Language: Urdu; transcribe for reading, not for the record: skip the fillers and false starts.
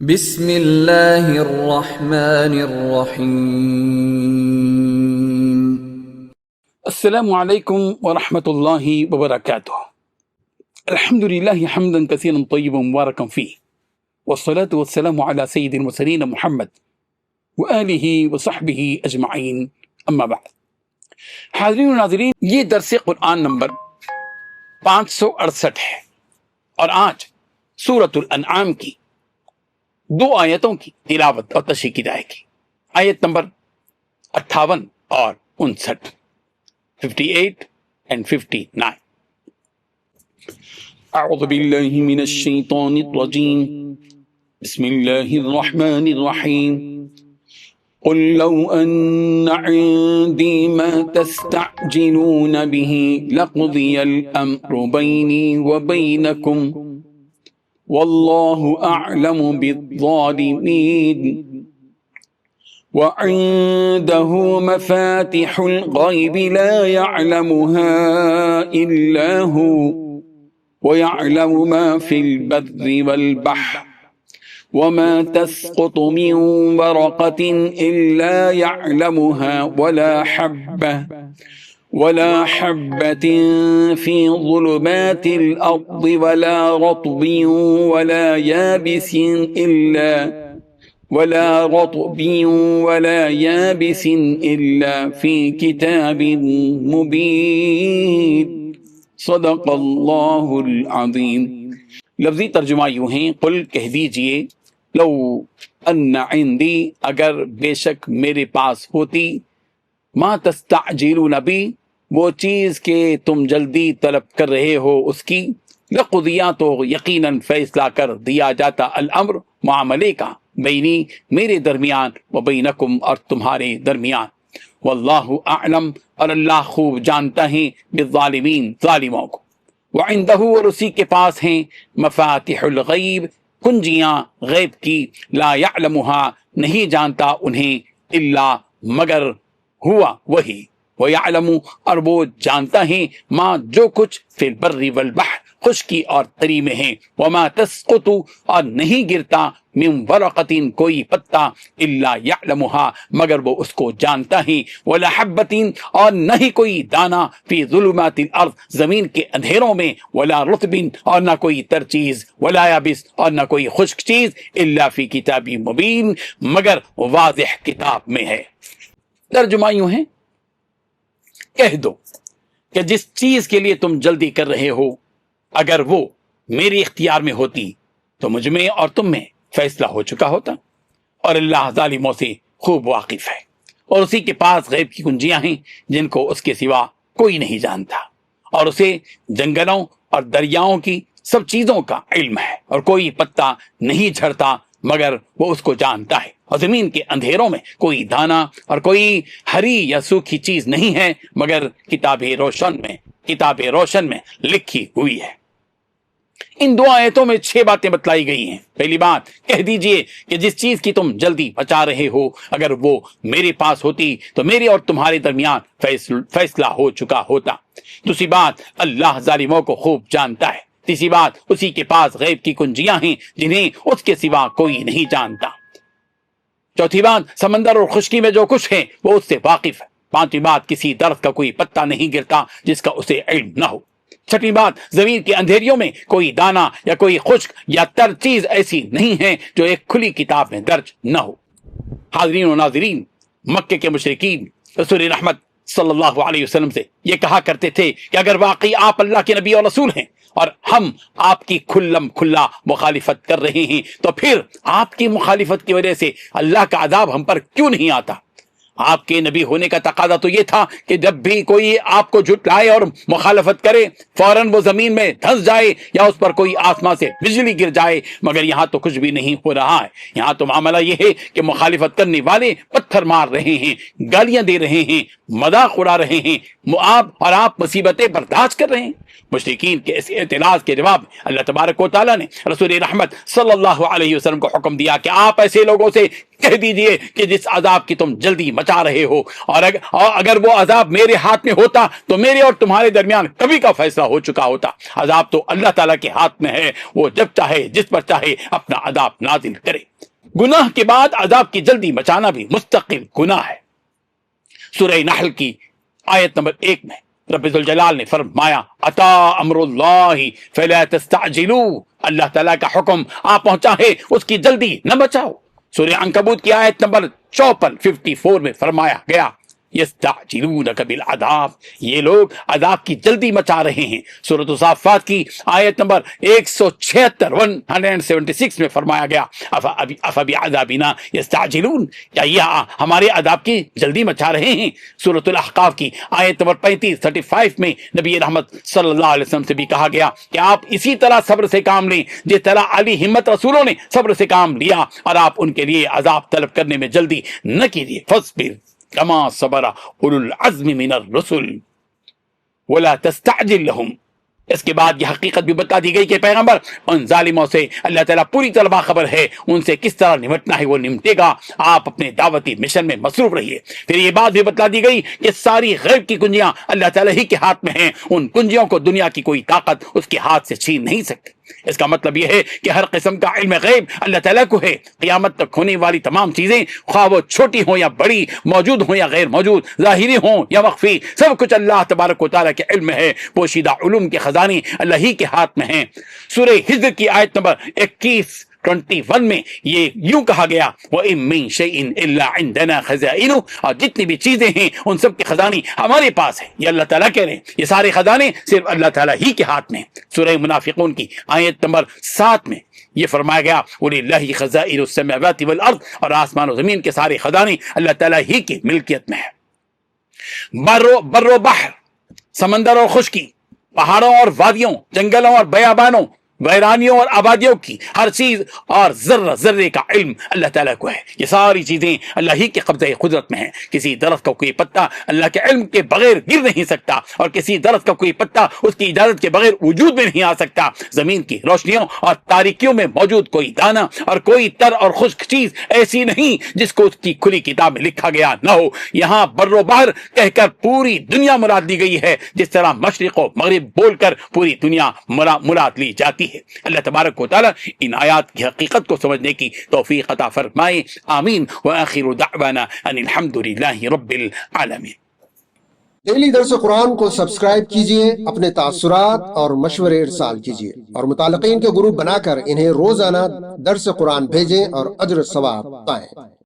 بسم اللہ الرحمن الرحیم۔ السلام علیکم ورحمۃ اللہ وبرکاتہ۔ الحمد للہ حمدا کثیرا طیبا مبارکا فیہ، والصلاة والسلام علی سید المرسلین محمد وآلہ وصحبہ اجمعین، اما بعد۔ حاضرین و ناظرین، یہ درس قرآن نمبر 568 ہے اور آج سورۃ الانعام کی 2 آیتوں کی تلاوت اور تشریح کی جائے گی۔ آیت نمبر 58 اور 59، 58 and 59۔ اعوذ باللہ من الشیطان الرجیم، بسم اللہ الرحمن الرحیم۔ قل لو ان عندی ما تستعجلون به لقضی الامر بینی وبینکم واللہ اعلم بالظالمین وعنده مفاتح الغیب لا يعلمها الا هو ويعلم ما في البر والبحر وما تسقط من ورقة إلا يعلمها ولا حبة في ظلمات الأرض ولا رطب ولا يابس إلا في كتاب مبين۔ صدق اللہ العظیم۔ لفظی ترجمہ یوں ہیں، قل کہہ دیجئے، لو ان عندی اگر بے شک میرے پاس ہوتی، ما تستعجلون بی وہ چیز کہ تم جلدی طلب کر رہے ہو اس کی، لقضیا تو یقیناً فیصلہ کر دیا جاتا، الامر معاملے کا، بینی میرے درمیان، و بینکم اور تمہارے درمیان، واللہ اعلم اور اللہ خوب جانتا ہے، بالظالمین ظالموں کو، وعندہ اور اسی کے پاس ہیں، مفاتح الغیب کنجیاں غیب کی، لا یعلمها نہیں جانتا انہیں، الا مگر ہوا وہی، ویعلم اور وہ جانتا ہے، ما جو کچھ فی البر والبحر خشکی اور تری میں ہے، وما تسقط اور نہیں گرتا، من ورقۃ کوئی پتا، الا یعلمها مگر وہ اس کو جانتا ہے، ولا حبۃ اور نہ ہی کوئی دانہ، فی ظلمات الارض زمین کے اندھیروں میں، ولا رطب اور نہ کوئی تر چیز، ولا یابس اور نہ کوئی خشک چیز، الا فی کتاب مبین مگر واضح کتاب میں ہے۔ ترجمہ یوں ہے، کہہ دو کہ جس چیز کے لیے تم جلدی کر رہے ہو اگر وہ میری اختیار میں ہوتی تو مجھ میں اور تم میں فیصلہ ہو چکا ہوتا، اور اللہ ظالموں سے خوب واقف ہے، اور اسی کے پاس غیب کی کنجیاں ہیں جن کو اس کے سوا کوئی نہیں جانتا، اور اسے جنگلوں اور دریاؤں کی سب چیزوں کا علم ہے، اور کوئی پتا نہیں جھڑتا مگر وہ اس کو جانتا ہے، اور زمین کے اندھیروں میں کوئی دانہ اور کوئی ہری یا سوکھی چیز نہیں ہے مگر کتاب روشن میں لکھی ہوئی ہے۔ ان 2 آیتوں میں 6 باتیں بتلائی گئی ہیں۔ پہلی بات، کہہ دیجئے کہ جس چیز کی تم جلدی بچا رہے ہو اگر وہ میرے پاس ہوتی تو میرے اور تمہارے درمیان فیصلہ ہو چکا ہوتا۔ دوسری بات، اللہ ظالموں کو خوب جانتا ہے۔ تیسری بات، اسی کے پاس غیب کی کنجیاں ہیں جنہیں اس کے سوا کوئی نہیں جانتا۔ چوتھی بات، سمندر اور خشکی میں جو کچھ ہے وہ اس سے واقف ہے۔ پانچویں بات، کسی درخت کا کوئی پتا نہیں گرتا جس کا اسے علم نہ ہو۔ چھٹی بات، زمین کے اندھیریوں میں کوئی دانہ یا کوئی خشک یا تر چیز ایسی نہیں ہے جو ایک کھلی کتاب میں درج نہ ہو۔ حاضرین و ناظرین، مکے کے مشرکین رسول رحمت صلی اللہ علیہ وسلم سے یہ کہا کرتے تھے کہ اگر واقعی آپ اللہ کے نبی اور رسول ہیں اور ہم آپ کی کھلم کھلا مخالفت کر رہے ہیں تو پھر آپ کی مخالفت کی وجہ سے اللہ کا عذاب ہم پر کیوں نہیں آتا؟ آپ کے نبی ہونے کا تقاضا تو یہ تھا کہ جب بھی کوئی آپ کو جھٹلائے اور مخالفت کرے فوراً وہ زمین میں دھنس جائے یا اس پر کوئی آسمان سے بجلی گر جائے، مگر یہاں تو کچھ بھی نہیں ہو رہا ہے۔ یہاں تو معاملہ یہ ہے کہ مخالفت کرنے والے پتھر مار رہے ہیں، گالیاں دے رہے ہیں، مذاق اڑا رہے ہیں، آپ مصیبتیں برداشت کر رہے ہیں۔ مشرکین کے اس اعتراض کے جواب میں اللہ تبارک و تعالیٰ نے رسول رحمت صلی اللہ علیہ وسلم کو حکم دیا کہ آپ ایسے لوگوں سے کہہ دیجئے کہ جس عذاب کی تم جلدی مچا رہے ہو، اور اگر وہ عذاب میرے ہاتھ میں ہوتا تو میرے اور تمہارے درمیان کبھی کا فیصلہ ہو چکا ہوتا۔ عذاب تو اللہ تعالیٰ کے ہاتھ میں ہے، وہ جب چاہے جس پر چاہے اپنا عذاب نازل کرے۔ گناہ کے بعد عذاب کی جلدی مچانا بھی مستقل گناہ ہے۔ سورہ نحل کی آیت نمبر 1 میں رب ذوالجلال نے فرمایا اتا امر اللہ فلا تستعجلوا، اللہ تعالیٰ کا حکم آ پہنچا ہے، اس کی جلدی نہ بچاؤ۔ سورہ عنکبوت کی آیت نمبر 54 میں فرمایا گیا یستعجلونک بالعذاب، یہ لوگ عذاب کی جلدی مچا رہے ہیں۔ سورۃ الصافات کی آیت نمبر 176 میں فرمایا گیا افبعذابنا یستعجلون، کیا یہ ہمارے عذاب کی جلدی مچا رہے ہیں۔ سورۃ الاحقاف کی آیت نمبر 35 میں نبی رحمت صلی اللہ علیہ وسلم سے بھی کہا گیا کہ آپ اسی طرح صبر سے کام لیں جس طرح علی ہمت رسولوں نے صبر سے کام لیا، اور آپ ان کے لیے عذاب طلب کرنے میں جلدی نہ کیجیے۔ فاصبر کما صبر اولو العزم من الرسل ولا تستعجل لهم۔ اس کے بعد یہ حقیقت بھی بتا دی گئی کہ پیغمبر ان ظالموں سے اللہ تعالیٰ پوری طرح باخبر ہے، ان سے کس طرح نمٹنا ہے وہ نمٹے گا، آپ اپنے دعوتی مشن میں مصروف رہیے۔ پھر یہ بات بھی بتلا دی گئی کہ ساری غیب کی کنجیاں اللہ تعالیٰ ہی کے ہاتھ میں ہیں، ان کنجیوں کو دنیا کی کوئی طاقت اس کے ہاتھ سے چھین نہیں سکتی۔ اس کا مطلب یہ ہے کہ ہر قسم کا علم غیب اللہ تعالیٰ کو ہے۔ قیامت تک ہونے والی تمام چیزیں، خواہ وہ چھوٹی ہوں یا بڑی، موجود ہوں یا غیر موجود، ظاہری ہوں یا مخفی، سب کچھ اللہ تبارک و تعالیٰ کے علم میں ہے۔ پوشیدہ علوم کے خزانے اللہ ہی کے ہاتھ میں ہیں۔ سورہ حجر کی آیت نمبر 21 میں یہ یوں کہا گیا وَإِن مِّن شَيْءٍ إِلَّا عِندَنَا خَزَائِنُهُ، اور جتنی بھی چیزیں ہیں ان سب کے خزانے ہمارے پاس ہیں۔ یہ اللہ تعالیٰ کہہ رہے ہیں یہ سارے خزانے صرف اللہ تعالیٰ ہی کے ہاتھ میں ہیں۔ سورہ منافقون کی آیت نمبر 7 میں یہ فرمایا گیا وَلِلَّهِ خَزَائِنُ السَّمَاوَاتِ وَالْأَرْضِ، اور آسمان و زمین کے سارے خزانے اللہ تعالیٰ ہی کی ملکیت میں ہے۔ بر و بحر، سمندر اور خشکی، پہاڑوں اور وادیوں، جنگلوں اور بیابانوں، ویرانیوں اور آبادیوں کی ہر چیز اور ذرہ ذرے کا علم اللہ تعالیٰ کو ہے۔ یہ ساری چیزیں اللہ ہی کے قبضہ قدرت میں ہیں۔ کسی درخت کا کوئی پتا اللہ کے علم کے بغیر گر نہیں سکتا، اور کسی درخت کا کوئی پتا اس کی اجازت کے بغیر وجود میں نہیں آ سکتا۔ زمین کی روشنیوں اور تاریکیوں میں موجود کوئی دانہ اور کوئی تر اور خشک چیز ایسی نہیں جس کو اس کی کھلی کتاب میں لکھا گیا نہ ہو۔ یہاں بر و بحر کہہ کر پوری دنیا مراد لی گئی ہے، جس طرح مشرق و مغرب بول کر پوری دنیا مراد لی جاتی ہے۔ اللہ تبارک و تعالی ان آیات کی حقیقت کو سمجھنے کی توفیق عطا فرمائے، آمین۔ وآخر دعوانا ان الحمد للہ رب العالمین۔ ڈیلی درس قرآن کو سبسکرائب کیجئے، اپنے تاثرات اور مشورے ارسال کیجئے، اور متعلقین کے گروپ بنا کر انہیں روزانہ درس قرآن بھیجیں اور اجر ثواب پائیں۔